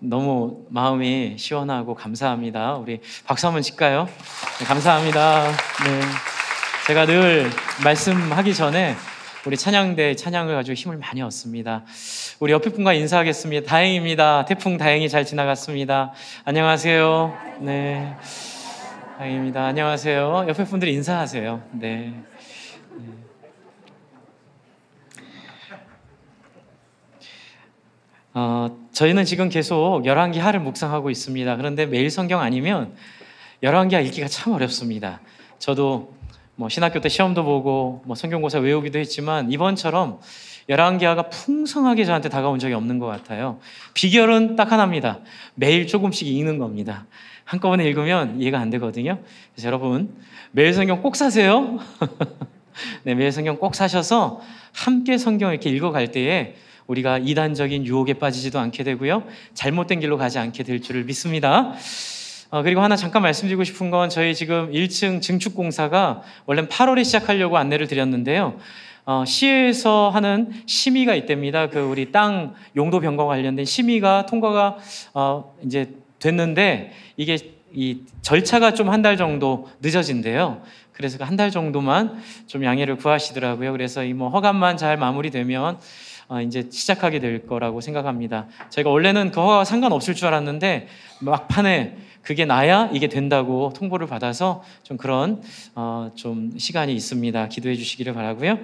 너무 마음이 시원하고 감사합니다. 우리 박수 한번 칠까요? 네, 감사합니다. 네, 제가 늘 말씀하기 전에 우리 찬양대 찬양을 가지고 힘을 많이 얻습니다. 우리 옆에 분과 인사하겠습니다. 다행입니다. 태풍 다행히 잘 지나갔습니다. 안녕하세요. 네, 다행입니다. 안녕하세요. 옆에 분들이 인사하세요. 네. 저희는 지금 계속 열왕기 하를 묵상하고 있습니다. 그런데 매일 성경 아니면 열왕기하 읽기가 참 어렵습니다. 저도 신학교 때 시험도 보고 성경고사 외우기도 했지만 이번처럼 열왕기하가 풍성하게 저한테 다가온 적이 없는 것 같아요. 비결은 딱 하나입니다. 매일 조금씩 읽는 겁니다. 한꺼번에 읽으면 이해가 안 되거든요. 그래서 여러분 매일 성경 꼭 사세요. 네, 매일 성경 꼭 사셔서 함께 성경을 이렇게 읽어갈 때에 우리가 이단적인 유혹에 빠지지도 않게 되고요, 잘못된 길로 가지 않게 될 줄을 믿습니다. 그리고 하나 잠깐 말씀드리고 싶은 건 저희 지금 1층 증축 공사가 원래는 8월에 시작하려고 안내를 드렸는데요, 시에서 하는 심의가 있답니다. 우리 땅 용도 변경과 관련된 심의가 통과가 이제 됐는데 이게 이 절차가 좀 한 달 정도 늦어진대요. 그래서 한 달 정도만 좀 양해를 구하시더라고요. 그래서 이 허가만 잘 마무리되면 이제 시작하게 될 거라고 생각합니다. 저희가 원래는 그 허가가 상관없을 줄 알았는데 막판에 그게 나야 이게 된다고 통보를 받아서 좀 그런 좀 시간이 있습니다. 기도해 주시기를 바라고요.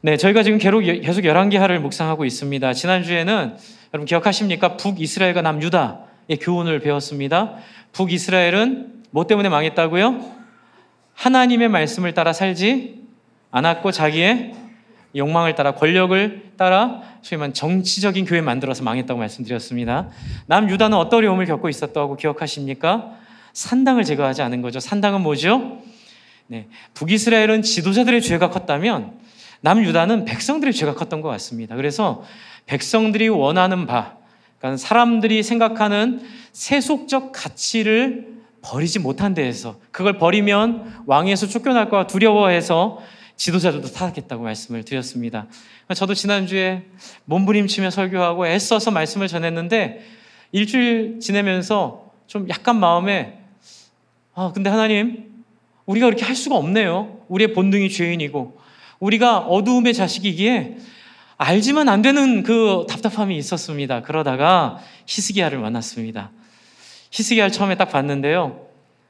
네, 저희가 지금 계속 열왕기하를 묵상하고 있습니다. 지난주에는 여러분 기억하십니까? 북이스라엘과 남유다의 교훈을 배웠습니다. 북이스라엘은 뭐 때문에 망했다고요? 하나님의 말씀을 따라 살지 않았고 자기의 욕망을 따라, 권력을 따라 소위 말하는 정치적인 교회 만들어서 망했다고 말씀드렸습니다. 남유다는 어떤 어려움을 겪고 있었다고 기억하십니까? 산당을 제거하지 않은 거죠. 산당은 뭐죠? 네, 북이스라엘은 지도자들의 죄가 컸다면 남유다는 백성들의 죄가 컸던 것 같습니다. 그래서 백성들이 원하는 바, 그러니까 사람들이 생각하는 세속적 가치를 버리지 못한 데에서, 그걸 버리면 왕에서 쫓겨날까 두려워해서 지도자들도 타락했다고 말씀을 드렸습니다. 저도 지난주에 몸부림치며 설교하고 애써서 말씀을 전했는데 일주일 지내면서 좀 약간 마음에 근데 하나님, 우리가 그렇게 할 수가 없네요. 우리의 본능이 죄인이고 우리가 어두움의 자식이기에 알지만 안 되는 그 답답함이 있었습니다. 그러다가 히스기야를 만났습니다. 히스기야를 처음에 딱 봤는데요,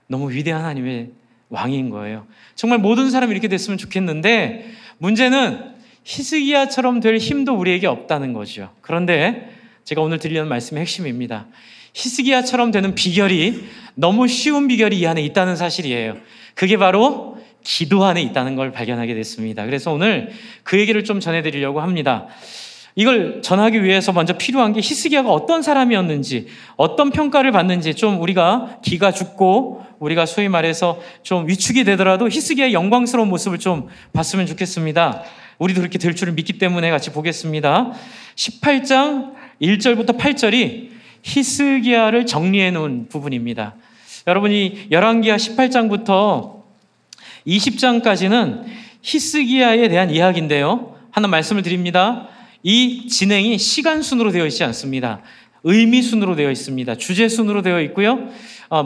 너무 위대한 하나님의 왕인 거예요. 정말 모든 사람이 이렇게 됐으면 좋겠는데 문제는 히스기야처럼 될 힘도 우리에게 없다는 거죠. 그런데 제가 오늘 드리려는 말씀의 핵심입니다. 히스기야처럼 되는 비결이, 너무 쉬운 비결이 이 안에 있다는 사실이에요. 그게 바로 기도 안에 있다는 걸 발견하게 됐습니다. 그래서 오늘 그 얘기를 좀 전해드리려고 합니다. 이걸 전하기 위해서 먼저 필요한 게 히스기야가 어떤 사람이었는지, 어떤 평가를 받는지, 좀 우리가 기가 죽고 우리가 소위 말해서 좀 위축이 되더라도 히스기야의 영광스러운 모습을 좀 봤으면 좋겠습니다. 우리도 그렇게 될 줄을 믿기 때문에 같이 보겠습니다. 18장 1절부터 8절이 히스기야를 정리해 놓은 부분입니다. 여러분이 열왕기하 18장부터 20장까지는 히스기야에 대한 이야기인데요, 하나 말씀을 드립니다. 이 진행이 시간 순으로 되어 있지 않습니다. 의미 순으로 되어 있습니다. 주제 순으로 되어 있고요,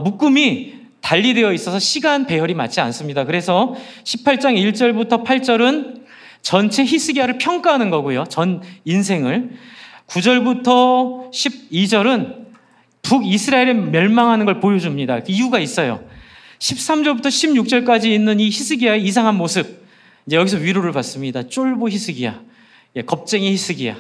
묶음이 달리 되어 있어서 시간 배열이 맞지 않습니다. 그래서 18장 1절부터 8절은 전체 히스기야를 평가하는 거고요, 전 인생을. 9절부터 12절은 북이스라엘이 멸망하는 걸 보여줍니다. 그 이유가 있어요. 13절부터 16절까지 있는 이 히스기야의 이상한 모습, 이제 여기서 위로를 받습니다. 쫄보 히스기야, 겁쟁이 히스기야.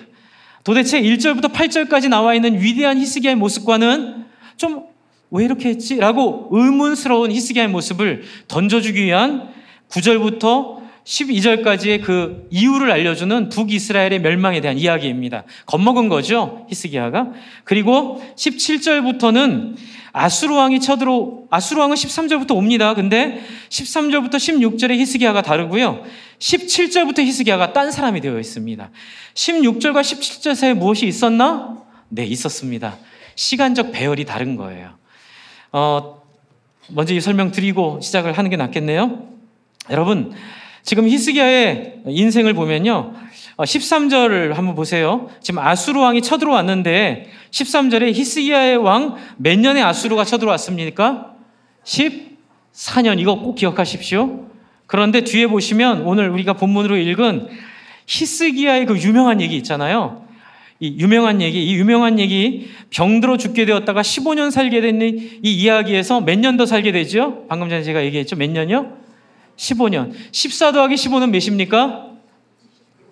도대체 1절부터 8절까지 나와 있는 위대한 히스기야의 모습과는 좀 왜 이렇게 했지? 라고 의문스러운 히스기야의 모습을 던져주기 위한 9절부터 12절까지의 그 이유를 알려주는 북이스라엘의 멸망에 대한 이야기입니다. 겁먹은 거죠, 히스기야가. 그리고 17절부터는 아수르왕은 13절부터 옵니다. 근데 13절부터 16절의 히스기야가 다르고요, 17절부터 히스기야가 딴 사람이 되어 있습니다. 16절과 17절 사이에 무엇이 있었나? 네, 있었습니다. 시간적 배열이 다른 거예요. 먼저 이 설명 드리고 시작을 하는 게 낫겠네요. 여러분, 지금 히스기야의 인생을 보면요, 13절을 한번 보세요. 지금 아수르 왕이 쳐들어왔는데 13절에 히스기야의 왕 몇 년에 아수르가 쳐들어왔습니까? 14년. 이거 꼭 기억하십시오. 그런데 뒤에 보시면 오늘 우리가 본문으로 읽은 히스기야의 그 유명한 얘기 있잖아요. 이 유명한 얘기, 병들어 죽게 되었다가 15년 살게 된 이 이야기에서 몇 년 더 살게 되죠? 방금 전에 제가 얘기했죠. 몇 년이요? 15년. 14 더하기 15는 몇입니까?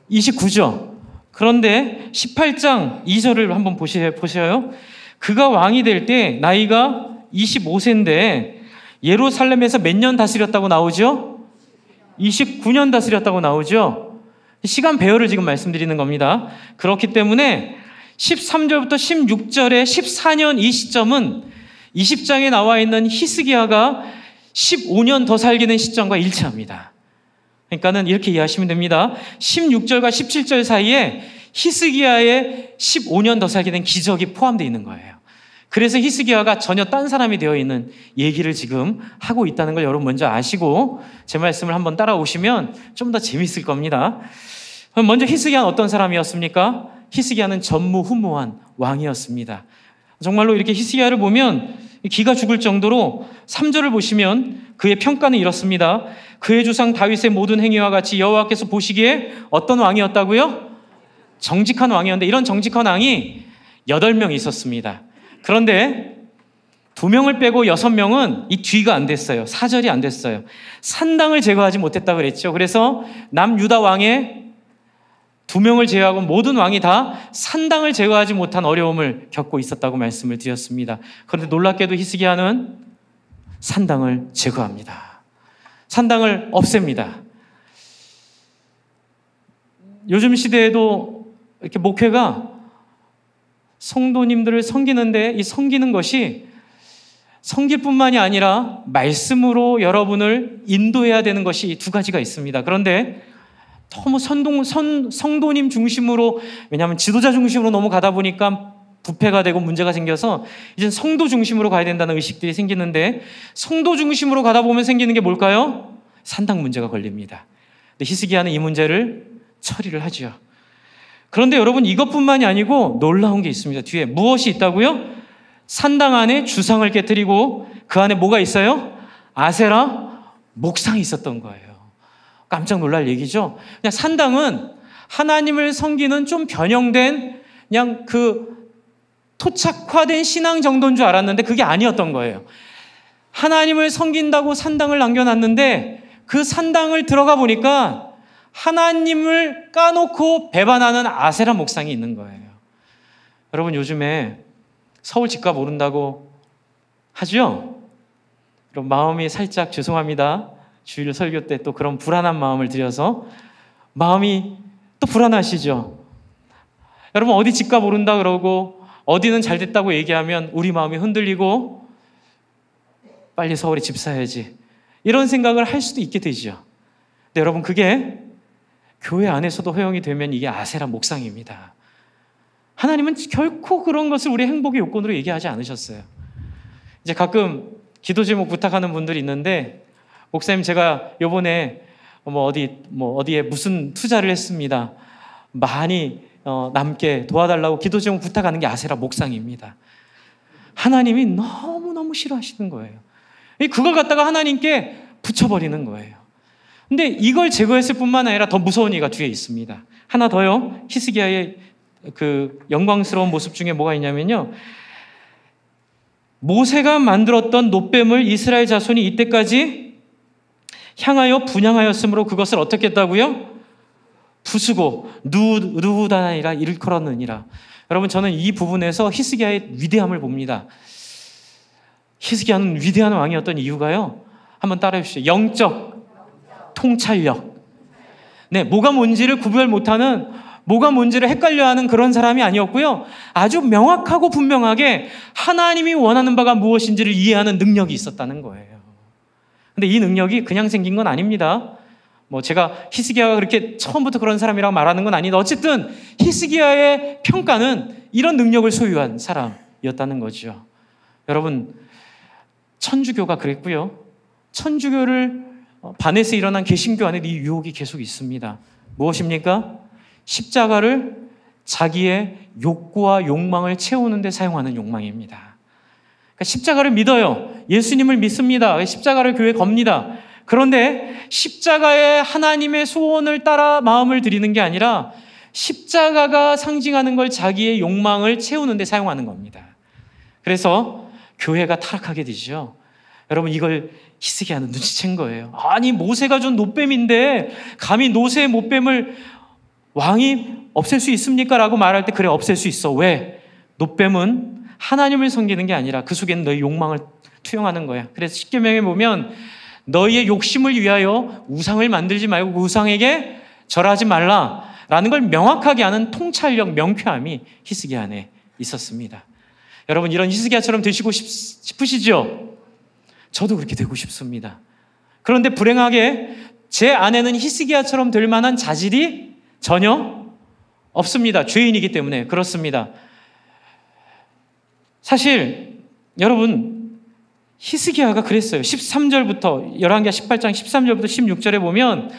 29죠. 그런데 18장 2절을 한번 보셔요. 그가 왕이 될 때 나이가 25세인데 예루살렘에서 몇 년 다스렸다고 나오죠? 29년 다스렸다고 나오죠? 시간 배열을 지금 말씀드리는 겁니다. 그렇기 때문에 13절부터 16절의 14년 이 시점은 20장에 나와 있는 히스기야가 15년 더 살게 된 시점과 일치합니다. 그러니까는 이렇게 이해하시면 됩니다. 16절과 17절 사이에 히스기야의 15년 더 살게 된 기적이 포함되어 있는 거예요. 그래서 히스기야가 전혀 딴 사람이 되어 있는 얘기를 지금 하고 있다는 걸 여러분 먼저 아시고 제 말씀을 한번 따라오시면 좀 더 재밌을 겁니다. 먼저 히스기야는 어떤 사람이었습니까? 히스기야는 전무후무한 왕이었습니다. 정말로 이렇게 히스기야를 보면 기가 죽을 정도로 3절을 보시면 그의 평가는 이렇습니다. 그의 주상 다윗의 모든 행위와 같이 여호와께서 보시기에 어떤 왕이었다고요? 정직한 왕이었는데 이런 정직한 왕이 8명 있었습니다. 그런데 2명을 빼고 6명은 이 뒤가 안 됐어요. 4절이 안 됐어요. 산당을 제거하지 못했다고 그랬죠. 그래서 남유다 왕의 2명을 제외하고 모든 왕이 다 산당을 제거하지 못한 어려움을 겪고 있었다고 말씀을 드렸습니다. 그런데 놀랍게도 히스기야는 산당을 제거합니다. 산당을 없앱니다. 요즘 시대에도 이렇게 목회가 성도님들을 섬기는데 이 섬기는 것이 섬길 뿐만이 아니라 말씀으로 여러분을 인도해야 되는 것이 2가지가 있습니다. 그런데 너무 성도님 중심으로, 왜냐하면 지도자 중심으로 너무 가다 보니까 부패가 되고 문제가 생겨서 이제 성도 중심으로 가야 된다는 의식들이 생기는데 성도 중심으로 가다 보면 생기는 게 뭘까요? 산당 문제가 걸립니다. 근데 히스기야는 이 문제를 처리를 하죠. 그런데 여러분 이것뿐만이 아니고 놀라운 게 있습니다. 뒤에 무엇이 있다고요? 산당 안에 주상을 깨뜨리고 그 안에 뭐가 있어요? 아세라 목상이 있었던 거예요. 깜짝 놀랄 얘기죠. 그냥 산당은 하나님을 섬기는 좀 변형된 그냥 그 토착화된 신앙 정도인 줄 알았는데 그게 아니었던 거예요. 하나님을 섬긴다고 산당을 남겨놨는데 그 산당을 들어가 보니까 하나님을 까놓고 배반하는 아세라 목상이 있는 거예요. 여러분 요즘에 서울 집값 오른다고 하죠? 그럼 마음이 살짝 죄송합니다. 주일 설교 때 또 그런 불안한 마음을 들여서 마음이 또 불안하시죠? 여러분 어디 집값 오른다 그러고 어디는 잘 됐다고 얘기하면 우리 마음이 흔들리고 빨리 서울에 집 사야지 이런 생각을 할 수도 있게 되죠. 근데 여러분 그게 교회 안에서도 허용이 되면 이게 아세라 목상입니다. 하나님은 결코 그런 것을 우리의 행복의 요건으로 얘기하지 않으셨어요. 이제 가끔 기도 제목 부탁하는 분들이 있는데 목사님 제가 요번에 어디에 무슨 투자를 했습니다. 많이 남게 도와달라고 기도 제목 부탁하는 게 아세라 목상입니다. 하나님이 너무너무 싫어하시는 거예요. 그걸 갖다가 하나님께 붙여버리는 거예요. 근데 이걸 제거했을 뿐만 아니라 더 무서운 얘기가 뒤에 있습니다. 하나 더요. 히스기야의 그 영광스러운 모습 중에 뭐가 있냐면요. 모세가 만들었던 놋뱀을 이스라엘 자손이 이때까지 향하여 분향하였으므로 그것을 어떻게 했다고요? 부수고 누후다니라 일컬었느니라. 여러분 저는 이 부분에서 히스기야의 위대함을 봅니다. 히스기야는 위대한 왕이었던 이유가요. 한번 따라해 주시죠. 영적 통찰력. 네, 뭐가 뭔지를 구별 못하는, 뭐가 뭔지를 헷갈려하는 그런 사람이 아니었고요. 아주 명확하고 분명하게 하나님이 원하는 바가 무엇인지를 이해하는 능력이 있었다는 거예요. 근데 이 능력이 그냥 생긴 건 아닙니다. 제가 히스기야가 그렇게 처음부터 그런 사람이라고 말하는 건 아닌데 어쨌든 히스기야의 평가는 이런 능력을 소유한 사람이었다는 거죠. 여러분 천주교가 그랬고요. 천주교를 반해서 일어난 개신교 안에 이 유혹이 계속 있습니다. 무엇입니까? 십자가를 자기의 욕구와 욕망을 채우는 데 사용하는 욕망입니다. 그러니까 십자가를 믿어요. 예수님을 믿습니다. 십자가를 교회에 겁니다. 그런데 십자가의 하나님의 소원을 따라 마음을 드리는 게 아니라 십자가가 상징하는 걸 자기의 욕망을 채우는 데 사용하는 겁니다. 그래서 교회가 타락하게 되죠. 여러분, 이걸 히스기야는 눈치챈 거예요. 아니, 모세가 준 노뱀인데 감히 노새의 못뱀을 왕이 없앨 수 있습니까? 라고 말할 때 그래, 없앨 수 있어. 왜? 노뱀은 하나님을 섬기는 게 아니라 그 속에는 너희 욕망을 투영하는 거야. 그래서 십계명에 보면 너희의 욕심을 위하여 우상을 만들지 말고 그 우상에게 절하지 말라라는 걸 명확하게 하는 통찰력, 명쾌함이 히스기야 안에 있었습니다. 여러분, 이런 히스기야처럼 되시고 싶으시죠? 저도 그렇게 되고 싶습니다. 그런데 불행하게 제 안에는 히스기야처럼 될 만한 자질이 전혀 없습니다. 죄인이기 때문에 그렇습니다. 사실 여러분, 히스기야가 그랬어요. 13절부터 열왕기하 18장 13절부터 16절에 보면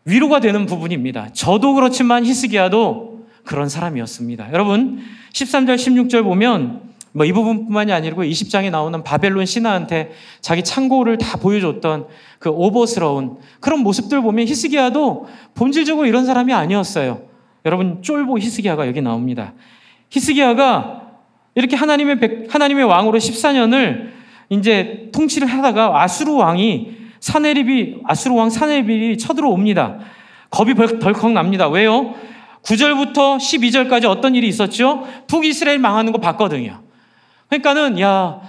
위로가 되는 부분입니다. 저도 그렇지만 히스기야도 그런 사람이었습니다. 여러분, 13절 16절 보면 이 부분뿐만이 아니고 20장에 나오는 바벨론 신하한테 자기 창고를 다 보여줬던 그 오버스러운 그런 모습들 보면 히스기야도 본질적으로 이런 사람이 아니었어요. 여러분, 쫄보 히스기야가 여기 나옵니다. 히스기야가 이렇게 하나님의 왕으로 14년을 이제 통치를 하다가 아수르 왕 사네립이 쳐들어옵니다. 겁이 덜컥 납니다. 왜요? 9절부터 12절까지 어떤 일이 있었죠? 북이스라엘 망하는 거 봤거든요. 그러니까는 야,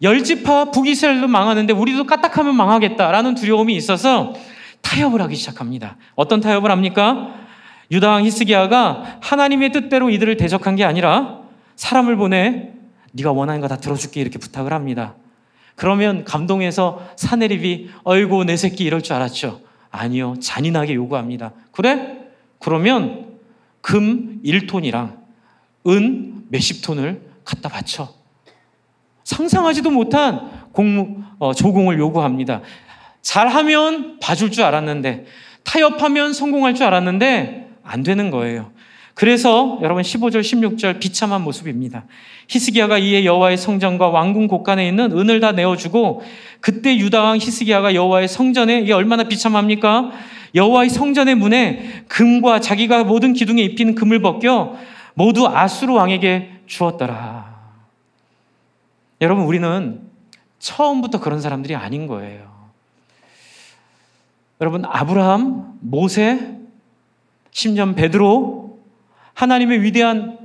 10지파 북이스라엘도 망하는데 우리도 까딱하면 망하겠다라는 두려움이 있어서 타협을 하기 시작합니다. 어떤 타협을 합니까? 유다 왕 히스기야가 하나님의 뜻대로 이들을 대적한 게 아니라 사람을 보내 네가 원하는 거 다 들어줄게 이렇게 부탁을 합니다. 그러면 감동해서 사네립이 어이구 내 새끼 이럴 줄 알았죠. 아니요, 잔인하게 요구합니다. 그래? 그러면 금 1톤이랑 은 몇십 톤을 갖다 바쳐. 상상하지도 못한 조공을 요구합니다. 잘하면 봐줄 줄 알았는데, 타협하면 성공할 줄 알았는데 안 되는 거예요. 그래서 여러분 15절 16절 비참한 모습입니다. 히스기야가 이에 여호와의 성전과 왕궁 곳간에 있는 은을 다 내어주고, 그때 유다 왕 히스기야가 여호와의 성전에, 이게 얼마나 비참합니까? 여호와의 성전의 문에 금과 자기가 모든 기둥에 입히는 금을 벗겨 모두 아수르 왕에게 주었더라. 여러분, 우리는 처음부터 그런 사람들이 아닌 거예요. 여러분, 아브라함, 모세, 심지어 베드로, 하나님의 위대한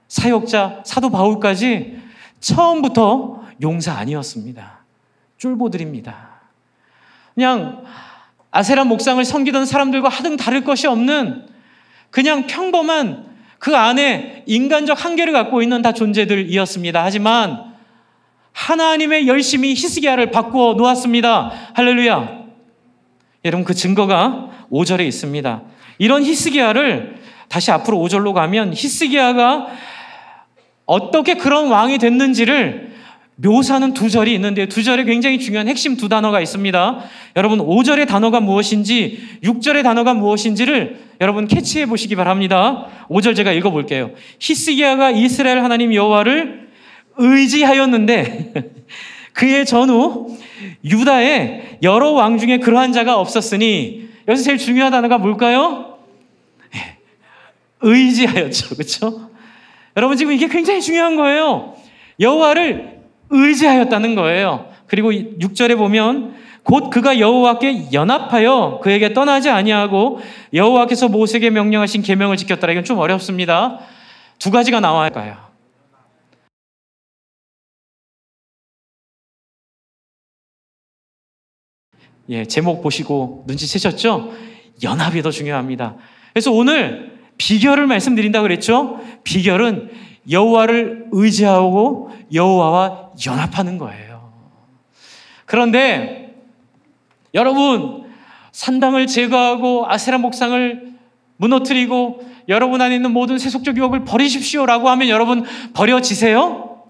사역자 사도 바울까지 처음부터 용사 아니었습니다. 쫄보들입니다. 그냥 아세라 목상을 섬기던 사람들과 하등 다를 것이 없는 그냥 평범한 그 안에 인간적 한계를 갖고 있는 다 존재들이었습니다. 하지만 하나님의 열심히 히스기야를 바꾸어 놓았습니다. 할렐루야. 여러분, 그 증거가 5절에 있습니다. 이런 히스기야를 다시 앞으로 5절로 가면 히스기야가 어떻게 그런 왕이 됐는지를 묘사하는 두 절이 있는데, 두 절에 굉장히 중요한 핵심 두 단어가 있습니다. 여러분, 5절의 단어가 무엇인지 6절의 단어가 무엇인지를 여러분 캐치해 보시기 바랍니다. 5절 제가 읽어볼게요. 히스기야가 이스라엘 하나님 여호와를 의지하였는데 그의 전후 유다에 여러 왕 중에 그러한 자가 없었으니, 여기서 제일 중요한 단어가 뭘까요? 의지하였죠. 그렇죠? 여러분, 지금 이게 굉장히 중요한 거예요. 여호와를 의지하였다는 거예요. 그리고 6절에 보면 곧 그가 여호와께 연합하여 그에게 떠나지 아니하고 여호와께서 모세에게 명령하신 계명을 지켰더라. 이건 좀 어렵습니다. 두 가지가 나와요. 제목 보시고 눈치채셨죠? 연합이 더 중요합니다. 그래서 오늘 비결을 말씀드린다고 그랬죠? 비결은 여호와를 의지하고 여호와와 연합하는 거예요. 그런데 여러분, 산당을 제거하고 아세라 목상을 무너뜨리고 여러분 안에 있는 모든 세속적 유혹을 버리십시오라고 하면 여러분 버려지세요?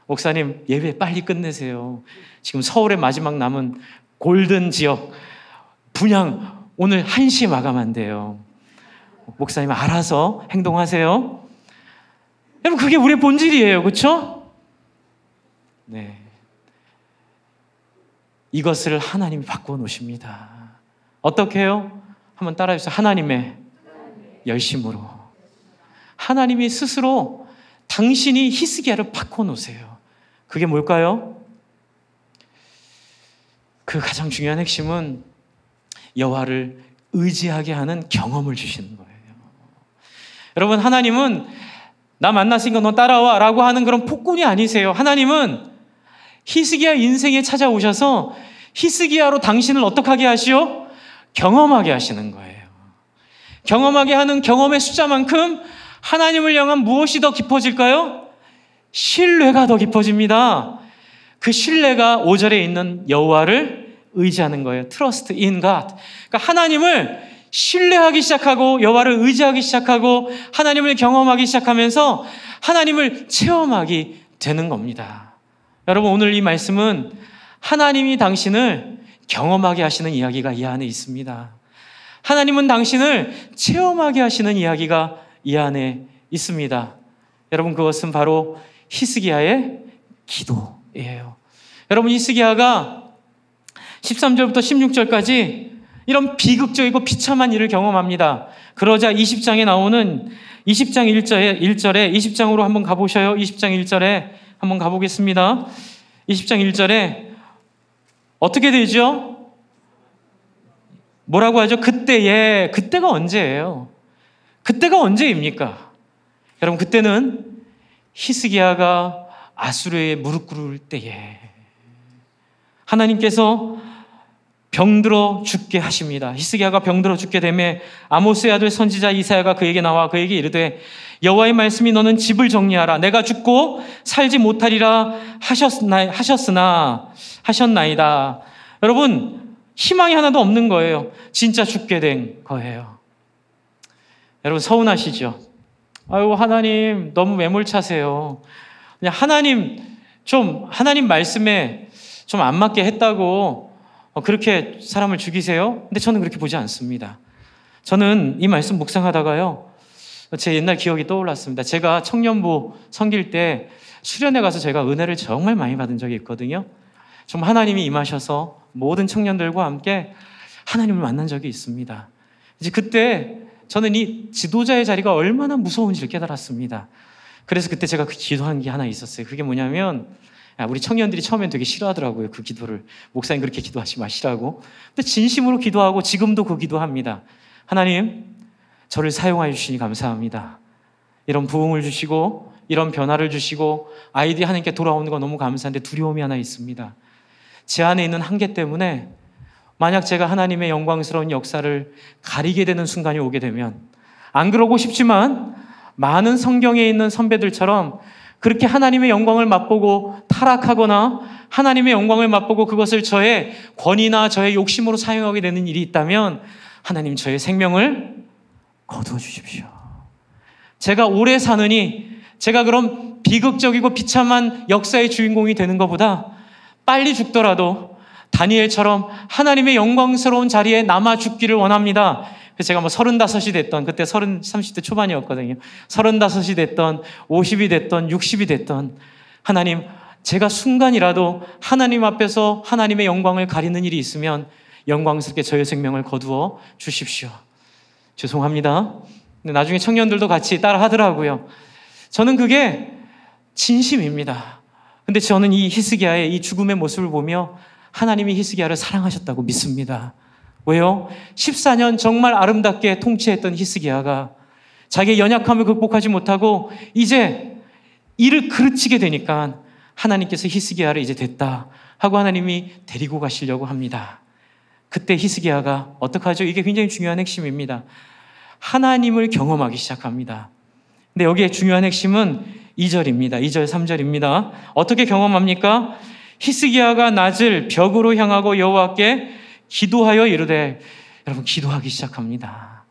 목사님, 예배 빨리 끝내세요. 지금 서울의 마지막 남은 골든 지역 분양 오늘 1시에 마감한대요. 목사님 알아서 행동하세요. 여러분 그게 우리의 본질이에요. 그렇죠? 네. 이것을 하나님이 바꿔 놓으십니다. 어떻게 해요? 한번 따라해 주세요. 하나님의 열심으로. 하나님이 스스로 당신이 히스기야를 바꿔 놓으세요. 그게 뭘까요? 그 가장 중요한 핵심은 여호와를 의지하게 하는 경험을 주시는 거예요. 여러분 하나님은 나 만났으니까 너 따라와 라고 하는 그런 폭군이 아니세요. 하나님은 히스기야 인생에 찾아오셔서 히스기야로 당신을 어떻게 하게 하시오? 경험하게 하시는 거예요. 경험하게 하는 경험의 숫자만큼 하나님을 향한 무엇이 더 깊어질까요? 신뢰가 더 깊어집니다. 그 신뢰가 5절에 있는 여호와를 의지하는 거예요. Trust in God. 그러니까 하나님을 신뢰하기 시작하고 여호와를 의지하기 시작하고 하나님을 경험하기 시작하면서 하나님을 체험하게 되는 겁니다. 여러분 오늘 이 말씀은 하나님이 당신을 경험하게 하시는 이야기가 이 안에 있습니다. 하나님은 당신을 체험하게 하시는 이야기가 이 안에 있습니다. 여러분 그것은 바로 히스기야의 기도예요. 여러분 히스기야가 13절부터 16절까지 이런 비극적이고 비참한 일을 경험합니다. 그러자 20장에 나오는 20장 1절에 20장으로 한번 가보셔요. 20장 1절에 한번 가보겠습니다. 20장 1절에 어떻게 되죠? 뭐라고 하죠? 그때가 언제예요? 그때가 언제입니까? 여러분 그때는 히스기야가 아수르에 무릎 꿇을 때에 하나님께서 병들어 죽게 하십니다. 히스기야가 병들어 죽게 되매 아모스의 아들 선지자 이사야가 그에게 나와 그에게 이르되 여호와의 말씀이 너는 집을 정리하라. 내가 죽고 살지 못하리라 하셨나이다. 여러분 희망이 하나도 없는 거예요. 진짜 죽게 된 거예요. 여러분 서운하시죠? 아유 하나님 너무 매몰차세요. 그냥 하나님 말씀에 좀 안 맞게 했다고 그렇게 사람을 죽이세요? 근데 저는 그렇게 보지 않습니다. 저는 이 말씀 묵상하다가요, 제 옛날 기억이 떠올랐습니다. 제가 청년부 섬길 때 수련회 가서 제가 은혜를 정말 많이 받은 적이 있거든요. 정말 하나님이 임하셔서 모든 청년들과 함께 하나님을 만난 적이 있습니다. 이제 그때 저는 이 지도자의 자리가 얼마나 무서운지를 깨달았습니다. 그래서 그때 제가 그 기도한 게 하나 있었어요. 그게 뭐냐면 우리 청년들이 처음엔 되게 싫어하더라고요. 그 기도를. 목사님 그렇게 기도하지 마시라고. 근데 진심으로 기도하고 지금도 그 기도합니다. 하나님, 저를 사용하여 주시니 감사합니다. 이런 부흥을 주시고 이런 변화를 주시고 아이들이 하나님께 돌아오는 거 너무 감사한데 두려움이 하나 있습니다. 제 안에 있는 한계 때문에 만약 제가 하나님의 영광스러운 역사를 가리게 되는 순간이 오게 되면 안 그러고 싶지만 많은 성경에 있는 선배들처럼 그렇게 하나님의 영광을 맛보고 타락하거나 하나님의 영광을 맛보고 그것을 저의 권위나 저의 욕심으로 사용하게 되는 일이 있다면 하나님 저의 생명을 거두어 주십시오. 제가 오래 사느니 제가 그런 비극적이고 비참한 역사의 주인공이 되는 것보다 빨리 죽더라도 다니엘처럼 하나님의 영광스러운 자리에 남아 죽기를 원합니다. 그래서 제가 35이 됐던, 그때 30대 초반이었거든요. 35이 됐던, 50이 됐던, 60이 됐던, 하나님, 제가 순간이라도 하나님 앞에서 하나님의 영광을 가리는 일이 있으면 영광스럽게 저의 생명을 거두어 주십시오. 죄송합니다. 근데 나중에 청년들도 같이 따라 하더라고요. 저는 그게 진심입니다. 근데 저는 이 히스기야의 이 죽음의 모습을 보며 하나님이 히스기야를 사랑하셨다고 믿습니다. 왜요? 14년 정말 아름답게 통치했던 히스기야가 자기의 연약함을 극복하지 못하고 이제 일을 그르치게 되니까 하나님께서 히스기야를 이제 됐다 하고 하나님이 데리고 가시려고 합니다. 그때 히스기야가 어떡하죠? 이게 굉장히 중요한 핵심입니다. 하나님을 경험하기 시작합니다. 근데 여기에 중요한 핵심은 2절입니다. 2절, 3절입니다. 어떻게 경험합니까? 히스기야가 낫을 벽으로 향하고 여호와께 기도하여 이르되, 여러분 기도하기 시작합니다.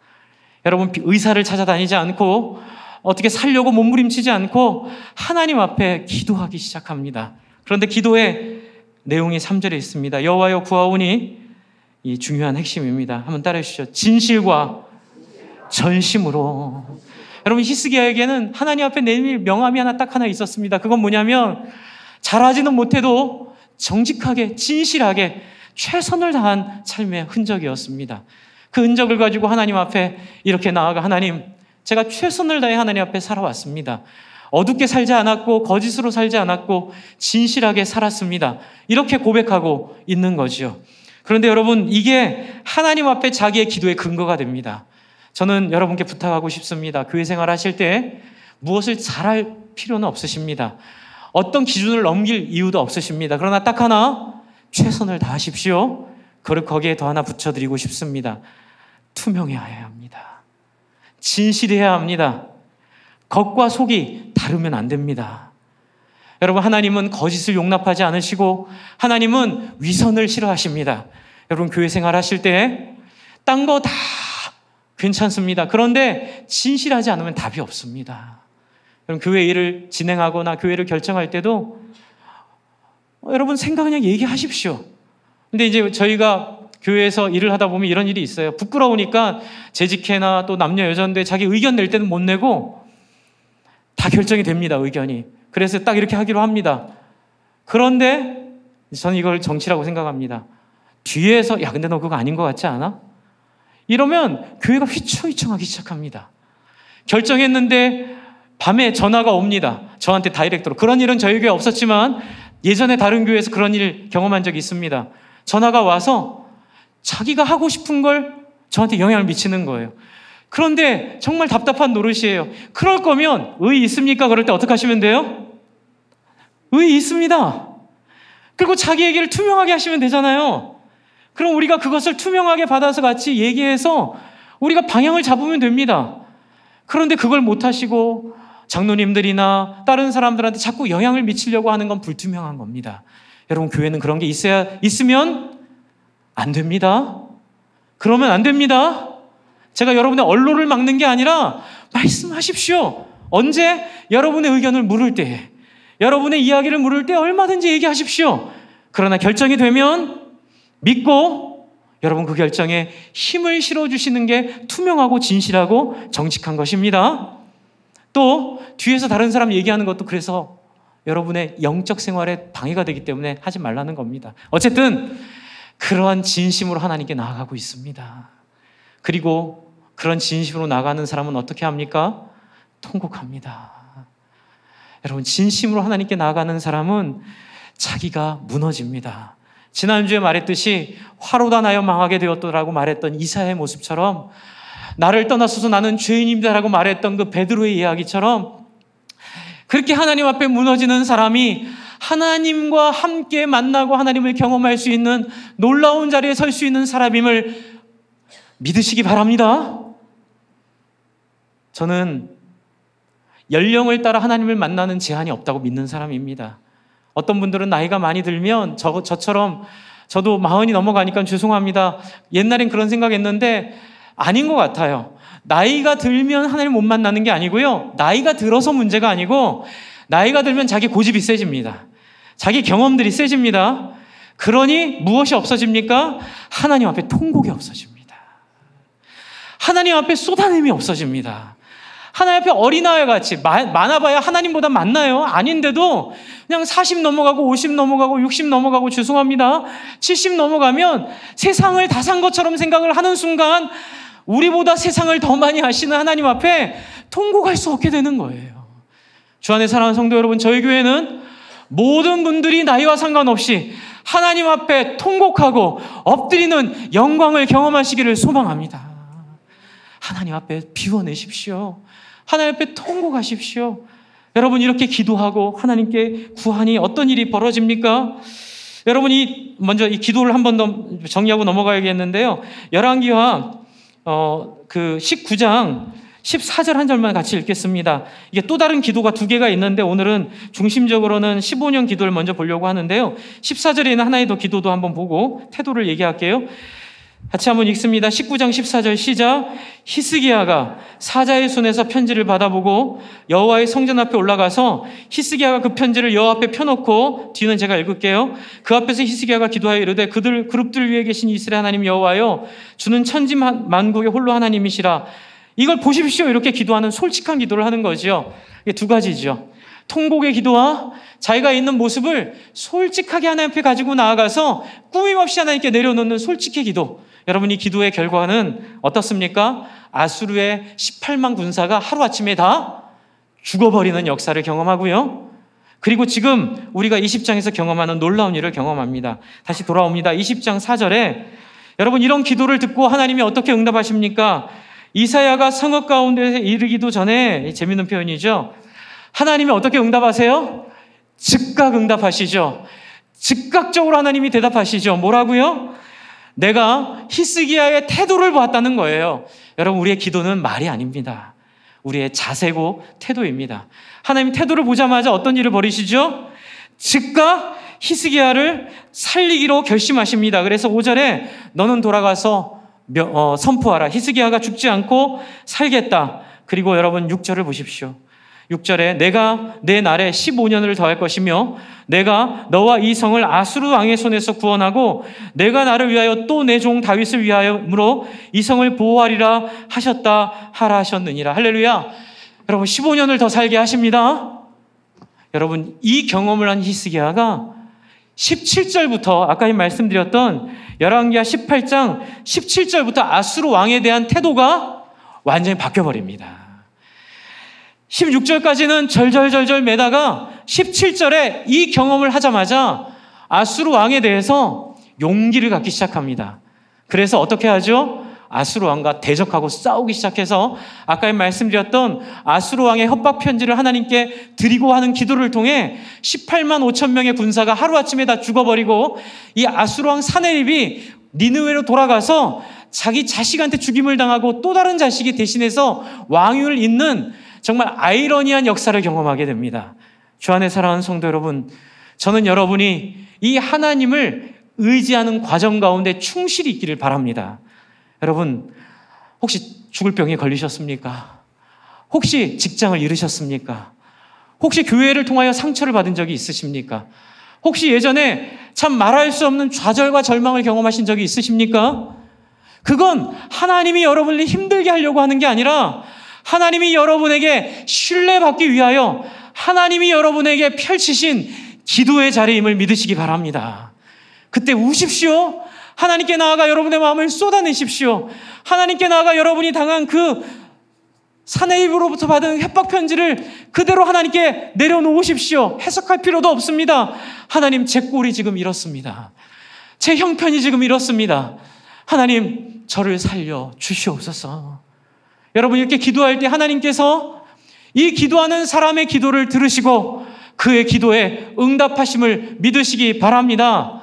여러분 의사를 찾아다니지 않고 어떻게 살려고 몸부림치지 않고 하나님 앞에 기도하기 시작합니다. 그런데 기도의 내용이 3절에 있습니다. 여호와여 구하오니 이 중요한 핵심입니다. 한번 따라해 주시죠. 진실과 전심으로. 여러분, 히스기야에게는 하나님 앞에 내밀 명함이 딱 하나 있었습니다. 그건 뭐냐면 잘하지는 못해도 정직하게 진실하게 최선을 다한 삶의 흔적이었습니다. 그 흔적을 가지고 하나님 앞에 이렇게 나아가, 하나님, 제가 최선을 다해 하나님 앞에 살아왔습니다. 어둡게 살지 않았고 거짓으로 살지 않았고 진실하게 살았습니다. 이렇게 고백하고 있는 거지요. 그런데 여러분, 이게 하나님 앞에 자기의 기도의 근거가 됩니다. 저는 여러분께 부탁하고 싶습니다. 교회 생활 하실 때 무엇을 잘할 필요는 없으십니다. 어떤 기준을 넘길 이유도 없으십니다. 그러나 딱 하나, 최선을 다하십시오. 그리고 거기에 더 하나 붙여드리고 싶습니다. 투명해야 합니다. 진실해야 합니다. 겉과 속이 다르면 안 됩니다. 여러분, 하나님은 거짓을 용납하지 않으시고 하나님은 위선을 싫어하십니다. 여러분, 교회 생활 하실 때 딴 거 다 괜찮습니다. 그런데 진실하지 않으면 답이 없습니다. 여러분, 교회 일을 진행하거나 교회를 결정할 때도 여러분 생각 그냥 얘기하십시오. 근데 이제 저희가 교회에서 일을 하다 보면 이런 일이 있어요. 부끄러우니까 재직회나 또 남녀 여자인데 자기 의견 낼 때는 못 내고 다 결정이 됩니다, 의견이. 그래서 딱 이렇게 하기로 합니다. 그런데 저는 이걸 정치라고 생각합니다. 뒤에서 야, 근데 너 그거 아닌 것 같지 않아? 이러면 교회가 휘청휘청하기 시작합니다. 결정했는데 밤에 전화가 옵니다. 저한테 다이렉트로. 그런 일은 저희 교회 없었지만 예전에 다른 교회에서 그런 일 경험한 적이 있습니다. 전화가 와서 자기가 하고 싶은 걸 저한테 영향을 미치는 거예요. 그런데 정말 답답한 노릇이에요. 그럴 거면 의의 있습니까? 그럴 때 어떻게 하시면 돼요? 의의 있습니다. 그리고 자기 얘기를 투명하게 하시면 되잖아요. 그럼 우리가 그것을 투명하게 받아서 같이 얘기해서 우리가 방향을 잡으면 됩니다. 그런데 그걸 못 하시고 장로님들이나 다른 사람들한테 자꾸 영향을 미치려고 하는 건 불투명한 겁니다. 여러분, 교회는 그런 게 있으면 안 됩니다. 그러면 안 됩니다. 제가 여러분의 언론을 막는 게 아니라 말씀하십시오. 언제? 여러분의 의견을 물을 때, 여러분의 이야기를 물을 때 얼마든지 얘기하십시오. 그러나 결정이 되면 믿고 여러분 그 결정에 힘을 실어주시는 게 투명하고 진실하고 정직한 것입니다. 또 뒤에서 다른 사람 얘기하는 것도 그래서 여러분의 영적 생활에 방해가 되기 때문에 하지 말라는 겁니다. 어쨌든 그러한 진심으로 하나님께 나아가고 있습니다. 그리고 그런 진심으로 나가는 사람은 어떻게 합니까? 통곡합니다. 여러분, 진심으로 하나님께 나아가는 사람은 자기가 무너집니다. 지난주에 말했듯이 화로다 나여 망하게 되었더라고 말했던 이사야의 모습처럼, 나를 떠나서서 나는 죄인입니다라고 말했던 그 베드로의 이야기처럼, 그렇게 하나님 앞에 무너지는 사람이 하나님과 함께 만나고 하나님을 경험할 수 있는 놀라운 자리에 설 수 있는 사람임을 믿으시기 바랍니다. 저는 연령을 따라 하나님을 만나는 제한이 없다고 믿는 사람입니다. 어떤 분들은 나이가 많이 들면 저처럼 저도 40이 넘어가니까 죄송합니다. 옛날엔 그런 생각했는데 아닌 것 같아요. 나이가 들면 하나님 못 만나는 게 아니고요. 나이가 들어서 문제가 아니고 나이가 들면 자기 고집이 세집니다. 자기 경험들이 세집니다. 그러니 무엇이 없어집니까? 하나님 앞에 통곡이 없어집니다. 하나님 앞에 쏟아냄이 없어집니다. 하나님 앞에 어린아이 같이 많아봐야 하나님보다 많나요? 아닌데도 그냥 40 넘어가고 50 넘어가고 60 넘어가고 죄송합니다. 70 넘어가면 세상을 다 산 것처럼 생각을 하는 순간 우리보다 세상을 더 많이 아시는 하나님 앞에 통곡할 수 없게 되는 거예요. 주 안에 사랑하는 성도 여러분, 저희 교회는 모든 분들이 나이와 상관없이 하나님 앞에 통곡하고 엎드리는 영광을 경험하시기를 소망합니다. 하나님 앞에 비워내십시오. 하나님 앞에 통곡하십시오. 여러분, 이렇게 기도하고 하나님께 구하니 어떤 일이 벌어집니까? 여러분이 먼저 이 기도를 한 번 더 정리하고 넘어가야겠는데요. 열왕기하 그 19장 14절 한 절만 같이 읽겠습니다. 이게 또 다른 기도가 두 개가 있는데 오늘은 중심적으로는 15년 기도를 먼저 보려고 하는데요. 14절에 있는 하나의 더 기도도 한번 보고 태도를 얘기할게요. 같이 한번 읽습니다. 19장 14절 시작. 히스기야가 사자의 손에서 편지를 받아보고 여호와의 성전 앞에 올라가서 히스기야가 그 편지를 여호와 앞에 펴놓고, 뒤는 제가 읽을게요. 그 앞에서 히스기야가 기도하여 이르되 그룹들 위에 계신 이스라엘 하나님 여호와여, 주는 천지 만국의 홀로 하나님이시라. 이걸 보십시오. 이렇게 기도하는 솔직한 기도를 하는 거죠. 이게 두 가지죠. 통곡의 기도와 자기가 있는 모습을 솔직하게 하나님 앞에 가지고 나아가서 꾸밈없이 하나님께 내려놓는 솔직의 기도. 여러분, 이 기도의 결과는 어떻습니까? 아수르의 18만 군사가 하루아침에 다 죽어버리는 역사를 경험하고요. 그리고 지금 우리가 20장에서 경험하는 놀라운 일을 경험합니다. 다시 돌아옵니다. 20장 4절에 여러분, 이런 기도를 듣고 하나님이 어떻게 응답하십니까? 이사야가 성읍 가운데 이르기도 전에, 재밌는 표현이죠. 하나님이 어떻게 응답하세요? 즉각 응답하시죠. 즉각적으로 하나님이 대답하시죠. 뭐라고요? 내가 히스기야의 태도를 보았다는 거예요. 여러분, 우리의 기도는 말이 아닙니다. 우리의 자세고 태도입니다. 하나님 태도를 보자마자 어떤 일을 벌이시죠? 즉각 히스기야를 살리기로 결심하십니다. 그래서 5절에 너는 돌아가서 선포하라. 히스기야가 죽지 않고 살겠다. 그리고 여러분 6절을 보십시오. 6절에 내가 내 날에 15년을 더할 것이며 내가 너와 이 성을 아수르 왕의 손에서 구원하고 내가 나를 위하여 또 내 종 다윗을 위하여므로 이 성을 보호하리라 하셨다 하라 하셨느니라. 할렐루야. 여러분, 15년을 더 살게 하십니다. 여러분, 이 경험을 한 히스기야가 17절부터 아까 말씀드렸던 열왕기하 18장 17절부터 아수르 왕에 대한 태도가 완전히 바뀌어버립니다. 16절까지는 절절절절 매다가 17절에 이 경험을 하자마자 아수르 왕에 대해서 용기를 갖기 시작합니다. 그래서 어떻게 하죠? 아수르 왕과 대적하고 싸우기 시작해서 아까 말씀드렸던 아수르 왕의 협박 편지를 하나님께 드리고 하는 기도를 통해 18만 5천 명의 군사가 하루아침에 다 죽어버리고 이 아수르 왕 사네립이 니느웨로 돌아가서 자기 자식한테 죽임을 당하고 또 다른 자식이 대신해서 왕위를 잇는 정말 아이러니한 역사를 경험하게 됩니다. 주 안에 사랑하는 성도 여러분, 저는 여러분이 이 하나님을 의지하는 과정 가운데 충실히 있기를 바랍니다. 여러분, 혹시 죽을 병에 걸리셨습니까? 혹시 직장을 잃으셨습니까? 혹시 교회를 통하여 상처를 받은 적이 있으십니까? 혹시 예전에 참 말할 수 없는 좌절과 절망을 경험하신 적이 있으십니까? 그건 하나님이 여러분을 힘들게 하려고 하는 게 아니라 하나님이 여러분에게 신뢰받기 위하여 하나님이 여러분에게 펼치신 기도의 자리임을 믿으시기 바랍니다. 그때 우십시오. 하나님께 나아가 여러분의 마음을 쏟아내십시오. 하나님께 나아가 여러분이 당한 그 사내입으로부터 받은 협박 편지를 그대로 하나님께 내려놓으십시오. 해석할 필요도 없습니다. 하나님, 제 꼴이 지금 이렇습니다. 제 형편이 지금 이렇습니다. 하나님, 저를 살려 주시옵소서. 여러분, 이렇게 기도할 때 하나님께서 이 기도하는 사람의 기도를 들으시고 그의 기도에 응답하심을 믿으시기 바랍니다.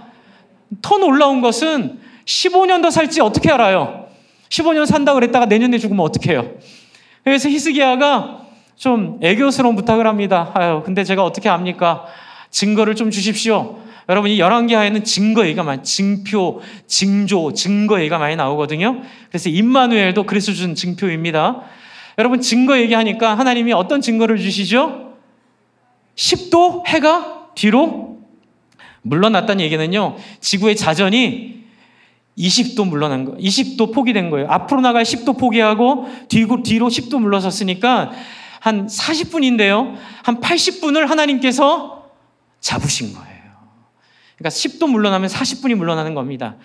더 놀라운 것은 15년 더 살지 어떻게 알아요? 15년 산다고 그랬다가 내년에 죽으면 어떡해요? 그래서 히스기야가 좀 애교스러운 부탁을 합니다. 근데 제가 어떻게 압니까? 증거를 좀 주십시오. 여러분, 이 열왕기하에는 증거 얘기가 많아요. 증표, 징조, 증거 얘기가 많이 나오거든요. 그래서 임마누엘도 그래서 준 증표입니다. 여러분, 증거 얘기하니까 하나님이 어떤 증거를 주시죠? 10도 해가 뒤로 물러났다는 얘기는요, 지구의 자전이 20도 물러난 거예요. 20도 포기된 거예요. 앞으로 나갈 10도 포기하고 뒤로 10도 물러섰으니까 한 40분인데요. 한 80분을 하나님께서 잡으신 거예요. 그러니까 10도 물러나면 40분이 물러나는 겁니다.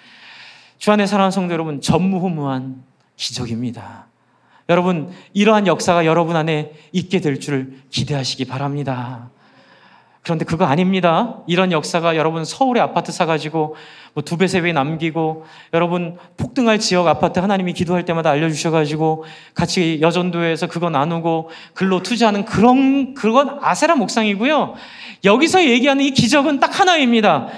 주 안에 사랑하는 성도 여러분, 전무후무한 기적입니다. 여러분, 이러한 역사가 여러분 안에 있게 될 줄 기대하시기 바랍니다. 그런데 그거 아닙니다. 이런 역사가 여러분 서울에 아파트 사가지고 뭐 2배, 3배 남기고 여러분 폭등할 지역 아파트 하나님이 기도할 때마다 알려주셔가지고 같이 여전도에서 그거 나누고 글로 투자하는 그건 아세라 목상이고요. 여기서 얘기하는 이 기적은 딱 하나입니다.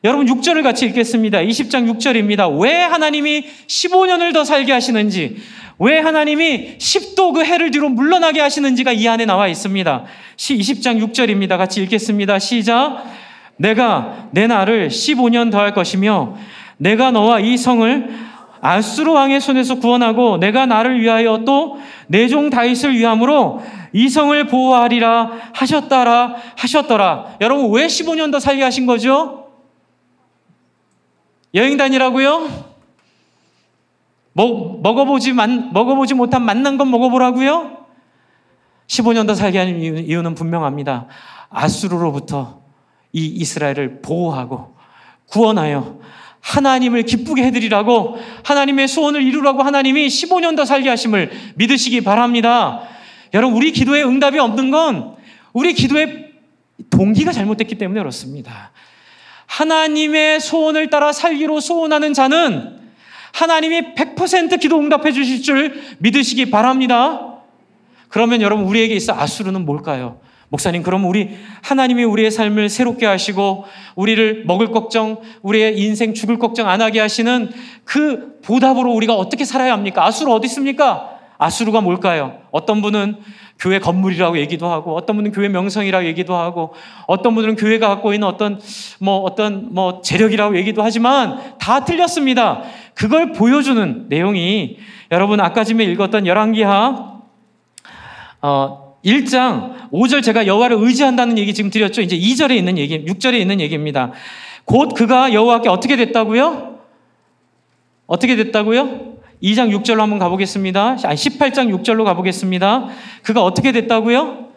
여러분 6절을 같이 읽겠습니다. 20장 6절입니다. 왜 하나님이 15년을 더 살게 하시는지, 왜 하나님이 10도 그 해를 뒤로 물러나게 하시는지가 이 안에 나와 있습니다. 20장 6절입니다. 같이 읽겠습니다. 시작. 내가 내 날을 15년 더할 것이며 내가 너와 이 성을 아수르 왕의 손에서 구원하고 내가 나를 위하여 또 내 종 다윗을 위함으로 이 성을 보호하리라 하셨더라. 여러분, 왜 15년 더 살게 하신 거죠? 여행 다니라고요? 먹어보지 못한 맛난 건 먹어보라고요? 15년 더 살게 하는 이유는 분명합니다. 아수르로부터 이 이스라엘을 보호하고 구원하여 하나님을 기쁘게 해드리라고, 하나님의 소원을 이루라고 하나님이 15년 더 살게 하심을 믿으시기 바랍니다. 여러분, 우리 기도에 응답이 없는 건 우리 기도의 동기가 잘못됐기 때문에 그렇습니다. 하나님의 소원을 따라 살기로 소원하는 자는 하나님이 100% 기도 응답해 주실 줄 믿으시기 바랍니다. 그러면 여러분, 우리에게 있어 아수르는 뭘까요? 목사님, 그럼 하나님이 우리의 삶을 새롭게 하시고 우리를 먹을 걱정, 우리의 인생 죽을 걱정 안 하게 하시는 그 보답으로 우리가 어떻게 살아야 합니까? 아수르 어디 있습니까? 아수르가 뭘까요? 어떤 분은 교회 건물이라고 얘기도 하고, 어떤 분은 교회 명성이라고 얘기도 하고, 어떤 분들은 교회가 갖고 있는 어떤 재력이라고 얘기도 하지만 다 틀렸습니다. 그걸 보여주는 내용이 여러분 아까 전에 읽었던 열왕기하 1장 5절, 제가 여호와를 의지한다는 얘기 지금 드렸죠. 이제 2절에 있는 얘기, 6절에 있는 얘기입니다. 곧 그가 여호와께 어떻게 됐다고요? 어떻게 됐다고요? 2장 6절로 한번 가보겠습니다. 18장 6절로 가보겠습니다. 그가 어떻게 됐다고요?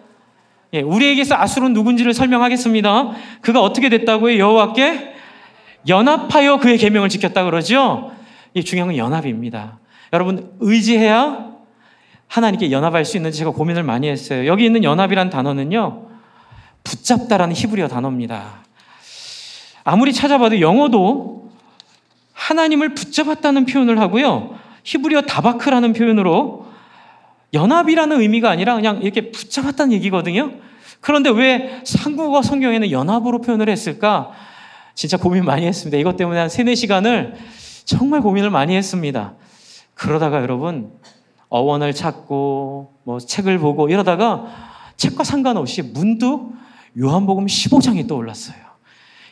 예, 우리에게서 아수르는 누군지를 설명하겠습니다. 그가 어떻게 됐다고요? 여호와께 연합하여 그의 계명을 지켰다 그러죠. 이 중요한 건 연합입니다. 여러분, 의지해야 하나님께 연합할 수 있는지 제가 고민을 많이 했어요. 여기 있는 연합이란 단어는요, 붙잡다라는 히브리어 단어입니다. 아무리 찾아봐도 영어도 하나님을 붙잡았다는 표현을 하고요, 히브리어 다바크라는 표현으로 연합이라는 의미가 아니라 그냥 이렇게 붙잡았다는 얘기거든요. 그런데 왜 한국어 성경에는 연합으로 표현을 했을까? 진짜 고민 많이 했습니다. 이것 때문에 한 3-4시간을 정말 고민을 많이 했습니다. 그러다가 여러분, 어원을 찾고 책을 보고 이러다가 책과 상관없이 문득 요한복음 15장이 떠올랐어요.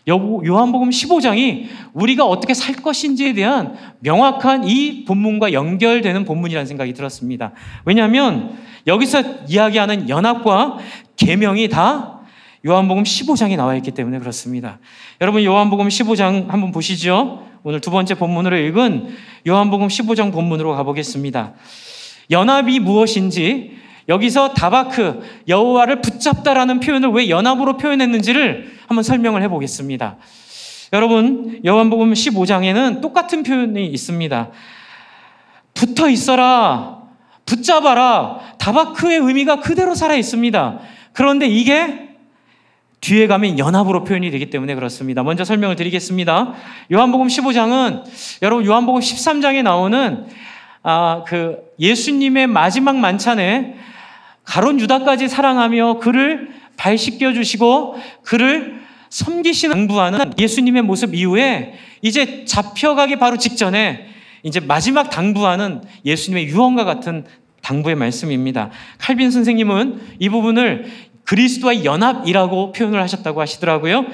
요한복음 15장이 우리가 어떻게 살 것인지에 대한 명확한 이 본문과 연결되는 본문이라는 생각이 들었습니다. 왜냐하면 여기서 이야기하는 연합과 계명이 다 요한복음 15장에 나와 있기 때문에 그렇습니다. 여러분, 요한복음 15장 한번 보시죠. 오늘 두 번째 본문으로 읽은 요한복음 15장 본문으로 가보겠습니다. 연합이 무엇인지, 여기서 다바크, 여호와를 붙잡다라는 표현을 왜 연합으로 표현했는지를 한번 설명을 해보겠습니다. 여러분, 요한복음 15장에는 똑같은 표현이 있습니다. 붙어 있어라, 붙잡아라, 다바크의 의미가 그대로 살아 있습니다. 그런데 이게 뒤에 가면 연합으로 표현이 되기 때문에 그렇습니다. 먼저 설명을 드리겠습니다. 요한복음 15장은 여러분 요한복음 13장에 나오는 예수님의 마지막 만찬에 가룟 유다까지 사랑하며 그를 발 씻겨주시고 그를 섬기시는 당부하는 예수님의 모습 이후에 이제 잡혀가기 바로 직전에 이제 마지막 당부하는 예수님의 유언과 같은 당부의 말씀입니다. 칼빈 선생님은 이 부분을 그리스도와의 연합이라고 표현을 하셨다고 하시더라고요.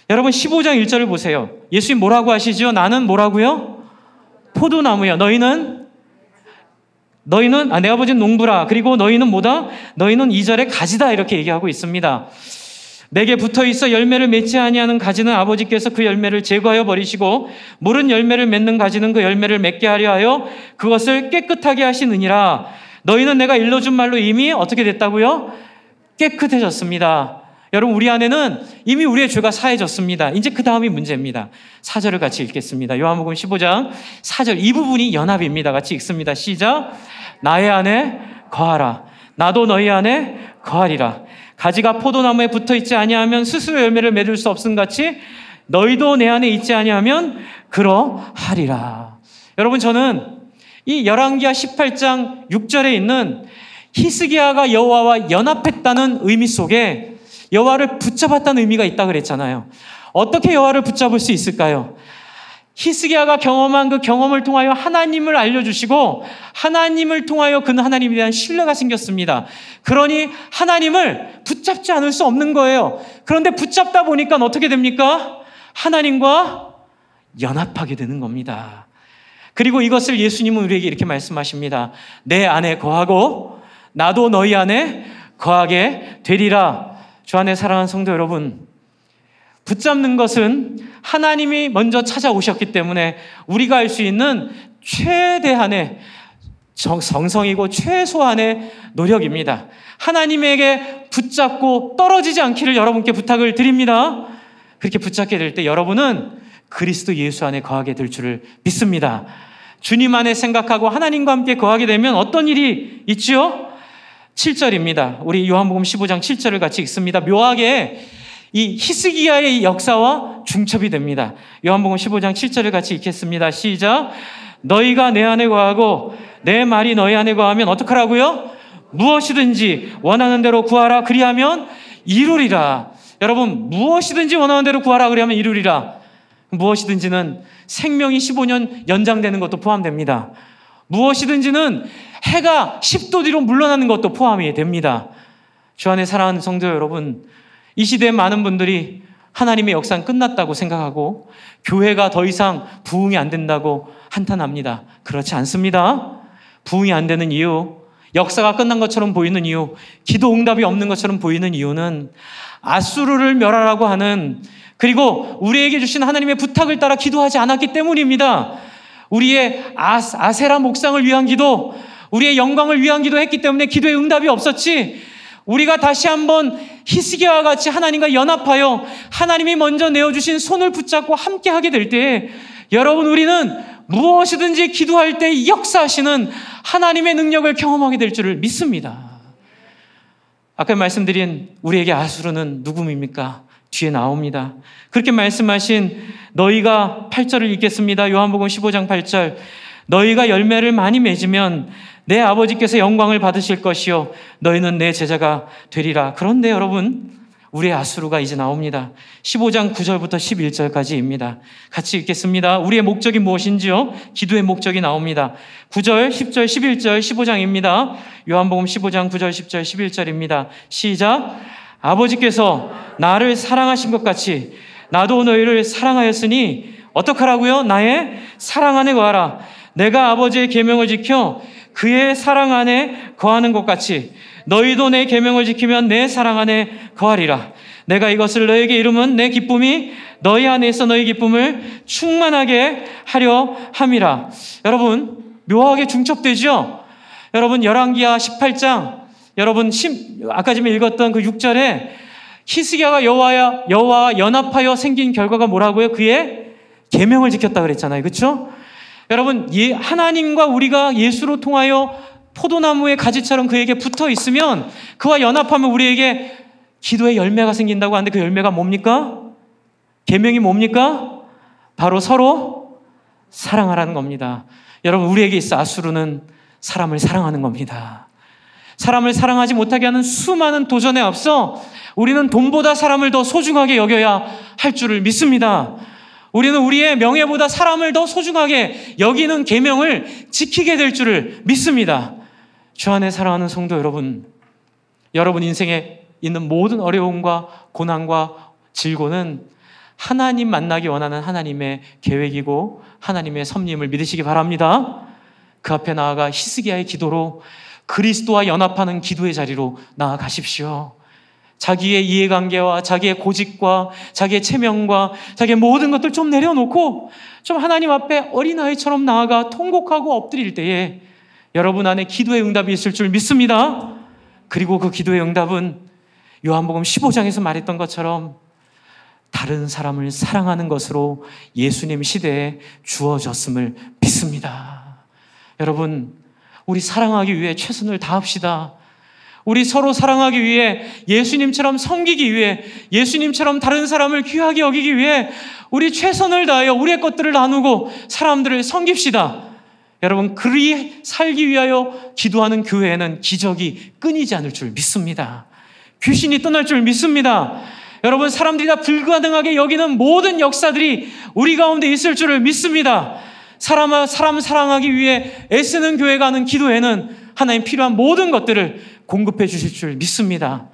여러분 15장 1절을 보세요. 예수님 뭐라고 하시죠? 나는 뭐라고요? 포도나무야. 너희는 내 아버지는 농부라. 그리고 너희는 뭐다? 너희는 2절에 가지다. 이렇게 얘기하고 있습니다. 내게 붙어있어 열매를 맺지 아니하는 가지는 아버지께서 그 열매를 제거하여 버리시고 무른 열매를 맺는 가지는 그 열매를 맺게 하려 하여 그것을 깨끗하게 하시느니라. 너희는 내가 일러준 말로 이미 어떻게 됐다고요? 깨끗해졌습니다. 여러분, 우리 안에는 이미 우리의 죄가 사해졌습니다. 이제 그 다음이 문제입니다. 4절을 같이 읽겠습니다. 요한복음 15장 4절, 이 부분이 연합입니다. 같이 읽습니다. 시작. 나의 안에 거하라. 나도 너희 안에 거하리라. 가지가 포도나무에 붙어있지 아니하면 스스로 열매를 맺을 수 없음 같이 너희도 내 안에 있지 아니하면 그러하리라. 여러분, 저는 이 열왕기하 18장 6절에 있는 히스기야가 여호와와 연합했다는 의미 속에 여호와를 붙잡았다는 의미가 있다고 그랬잖아요. 어떻게 여호와를 붙잡을 수 있을까요? 히스기야가 경험한 그 경험을 통하여 하나님을 알려주시고 하나님을 통하여 그는 하나님에 대한 신뢰가 생겼습니다. 그러니 하나님을 붙잡지 않을 수 없는 거예요. 그런데 붙잡다 보니까 어떻게 됩니까? 하나님과 연합하게 되는 겁니다. 그리고 이것을 예수님은 우리에게 이렇게 말씀하십니다. 내 안에 거하고 나도 너희 안에 거하게 되리라. 주 안에 사랑하는 성도 여러분, 붙잡는 것은 하나님이 먼저 찾아오셨기 때문에 우리가 할 수 있는 최대한의 정성이고 최소한의 노력입니다. 하나님에게 붙잡고 떨어지지 않기를 여러분께 부탁을 드립니다. 그렇게 붙잡게 될 때 여러분은 그리스도 예수 안에 거하게 될 줄을 믿습니다. 주님 안에 생각하고 하나님과 함께 거하게 되면 어떤 일이 있지요? 7절입니다. 우리 요한복음 15장 7절을 같이 읽습니다. 묘하게 이 히스기야의 역사와 중첩이 됩니다. 요한복음 15장 7절을 같이 읽겠습니다. 시작. 너희가 내 안에 거하고 내 말이 너희 안에 거하면 어떡하라고요? 무엇이든지 원하는 대로 구하라. 그리하면 이루리라. 여러분, 무엇이든지 원하는 대로 구하라. 그리하면 이루리라. 무엇이든지는 생명이 15년 연장되는 것도 포함됩니다. 무엇이든지는 해가 10도 뒤로 물러나는 것도 포함이 됩니다. 주 안에 사랑하는 성도 여러분, 이 시대에 많은 분들이 하나님의 역사는 끝났다고 생각하고 교회가 더 이상 부흥이 안 된다고 한탄합니다. 그렇지 않습니다. 부흥이 안 되는 이유, 역사가 끝난 것처럼 보이는 이유, 기도 응답이 없는 것처럼 보이는 이유는 아수르를 멸하라고 하는, 그리고 우리에게 주신 하나님의 부탁을 따라 기도하지 않았기 때문입니다. 우리의 아세라 목상을 위한 기도, 우리의 영광을 위한 기도했기 때문에 기도의 응답이 없었지, 우리가 다시 한번 히스기야와 같이 하나님과 연합하여 하나님이 먼저 내어주신 손을 붙잡고 함께하게 될 때 여러분, 우리는 무엇이든지 기도할 때 역사하시는 하나님의 능력을 경험하게 될 줄을 믿습니다. 아까 말씀드린 우리에게 아수르는 누구입니까? 뒤에 나옵니다. 그렇게 말씀하신 너희가 8절을 읽겠습니다. 요한복음 15장 8절. 너희가 열매를 많이 맺으면 내 아버지께서 영광을 받으실 것이요 너희는 내 제자가 되리라. 그런데 여러분, 우리의 아수르가 이제 나옵니다. 15장 9절부터 11절까지입니다. 같이 읽겠습니다. 우리의 목적이 무엇인지요? 기도의 목적이 나옵니다. 9절, 10절, 11절, 15장입니다. 요한복음 15장 9절, 10절, 11절입니다. 시작. 아버지께서 나를 사랑하신 것 같이 나도 너희를 사랑하였으니 어떡하라고요? 나의 사랑 안에 거하라. 내가 아버지의 계명을 지켜 그의 사랑 안에 거하는 것 같이 너희도 내 계명을 지키면 내 사랑 안에 거하리라. 내가 이것을 너희에게 이루면 내 기쁨이 너희 안에 있어 너희 기쁨을 충만하게 하려 함이라. 여러분, 묘하게 중첩되죠? 여러분, 열왕기하 18장, 여러분 아까 전에 읽었던 그 6절에 히스기야가 여호와와 연합하여 생긴 결과가 뭐라고요? 그의 계명을 지켰다 그랬잖아요. 그렇죠? 여러분, 하나님과 우리가 예수로 통하여 포도나무의 가지처럼 그에게 붙어 있으면, 그와 연합하면 우리에게 기도의 열매가 생긴다고 하는데 그 열매가 뭡니까? 계명이 뭡니까? 바로 서로 사랑하라는 겁니다. 여러분, 우리에게 있어 아수르는 사람을 사랑하는 겁니다. 사람을 사랑하지 못하게 하는 수많은 도전에 앞서 우리는 돈보다 사람을 더 소중하게 여겨야 할 줄을 믿습니다. 우리는 우리의 명예보다 사람을 더 소중하게 여기는 계명을 지키게 될 줄을 믿습니다. 주 안에 사랑하는 성도 여러분, 여러분 인생에 있는 모든 어려움과 고난과 질고는 하나님 만나기 원하는 하나님의 계획이고 하나님의 섭림을 믿으시기 바랍니다. 그 앞에 나아가 히스기야의 기도로 그리스도와 연합하는 기도의 자리로 나아가십시오. 자기의 이해관계와 자기의 고집과 자기의 체면과 자기의 모든 것들 좀 내려놓고 좀 하나님 앞에 어린아이처럼 나아가 통곡하고 엎드릴 때에 여러분 안에 기도의 응답이 있을 줄 믿습니다. 그리고 그 기도의 응답은 요한복음 15장에서 말했던 것처럼 다른 사람을 사랑하는 것으로 예수님 시대에 주어졌음을 믿습니다. 여러분, 우리 사랑하기 위해 최선을 다합시다. 우리 서로 사랑하기 위해, 예수님처럼 섬기기 위해, 예수님처럼 다른 사람을 귀하게 여기기 위해 우리 최선을 다하여 우리의 것들을 나누고 사람들을 섬깁시다. 여러분, 그리 살기 위하여 기도하는 교회에는 기적이 끊이지 않을 줄 믿습니다. 귀신이 떠날 줄 믿습니다. 여러분, 사람들이 다 불가능하게 여기는 모든 역사들이 우리 가운데 있을 줄을 믿습니다. 사람 사랑하기 위해 애쓰는 교회가 하는 기도에는 하나님 필요한 모든 것들을 공급해 주실 줄 믿습니다.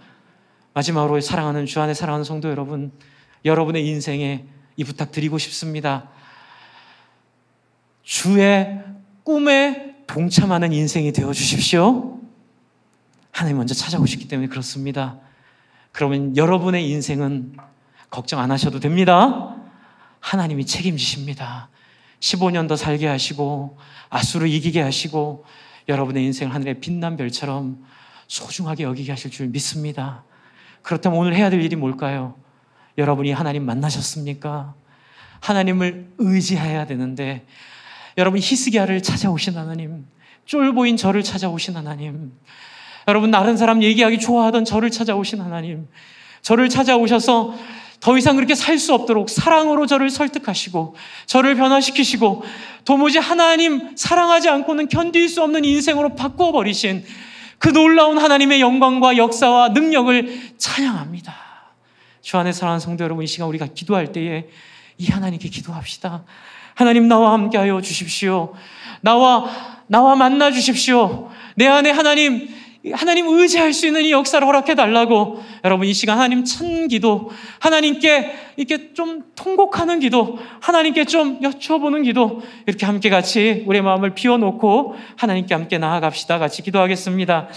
마지막으로 사랑하는 주 안에 사랑하는 성도 여러분, 여러분의 인생에 이 부탁 드리고 싶습니다. 주의 꿈에 동참하는 인생이 되어 주십시오. 하나님 먼저 찾아오셨기 때문에 그렇습니다. 그러면 여러분의 인생은 걱정 안 하셔도 됩니다. 하나님이 책임지십니다. 15년 더 살게 하시고 아수를 이기게 하시고 여러분의 인생을 하늘의 빛난 별처럼 소중하게 여기게 하실 줄 믿습니다. 그렇다면 오늘 해야 될 일이 뭘까요? 여러분이 하나님 만나셨습니까? 하나님을 의지해야 되는데 여러분 히스기야를 찾아오신 하나님, 쫄보인 저를 찾아오신 하나님, 여러분 다른 사람 얘기하기 좋아하던 저를 찾아오신 하나님, 저를 찾아오셔서 더 이상 그렇게 살 수 없도록 사랑으로 저를 설득하시고 저를 변화시키시고 도무지 하나님 사랑하지 않고는 견딜 수 없는 인생으로 바꾸어버리신 그 놀라운 하나님의 영광과 역사와 능력을 찬양합니다. 주 안에 사랑하는 성도 여러분, 이 시간 우리가 기도할 때에 이 하나님께 기도합시다. 하나님, 나와 함께하여 주십시오. 나와 만나 주십시오. 내 안에 하나님 의지할 수 있는 이 역사를 허락해 달라고. 여러분, 이 시간 하나님 찬 기도, 하나님께 이렇게 좀 통곡하는 기도, 하나님께 좀 여쭤보는 기도, 이렇게 함께 같이 우리의 마음을 비워놓고 하나님께 함께 나아갑시다. 같이 기도하겠습니다.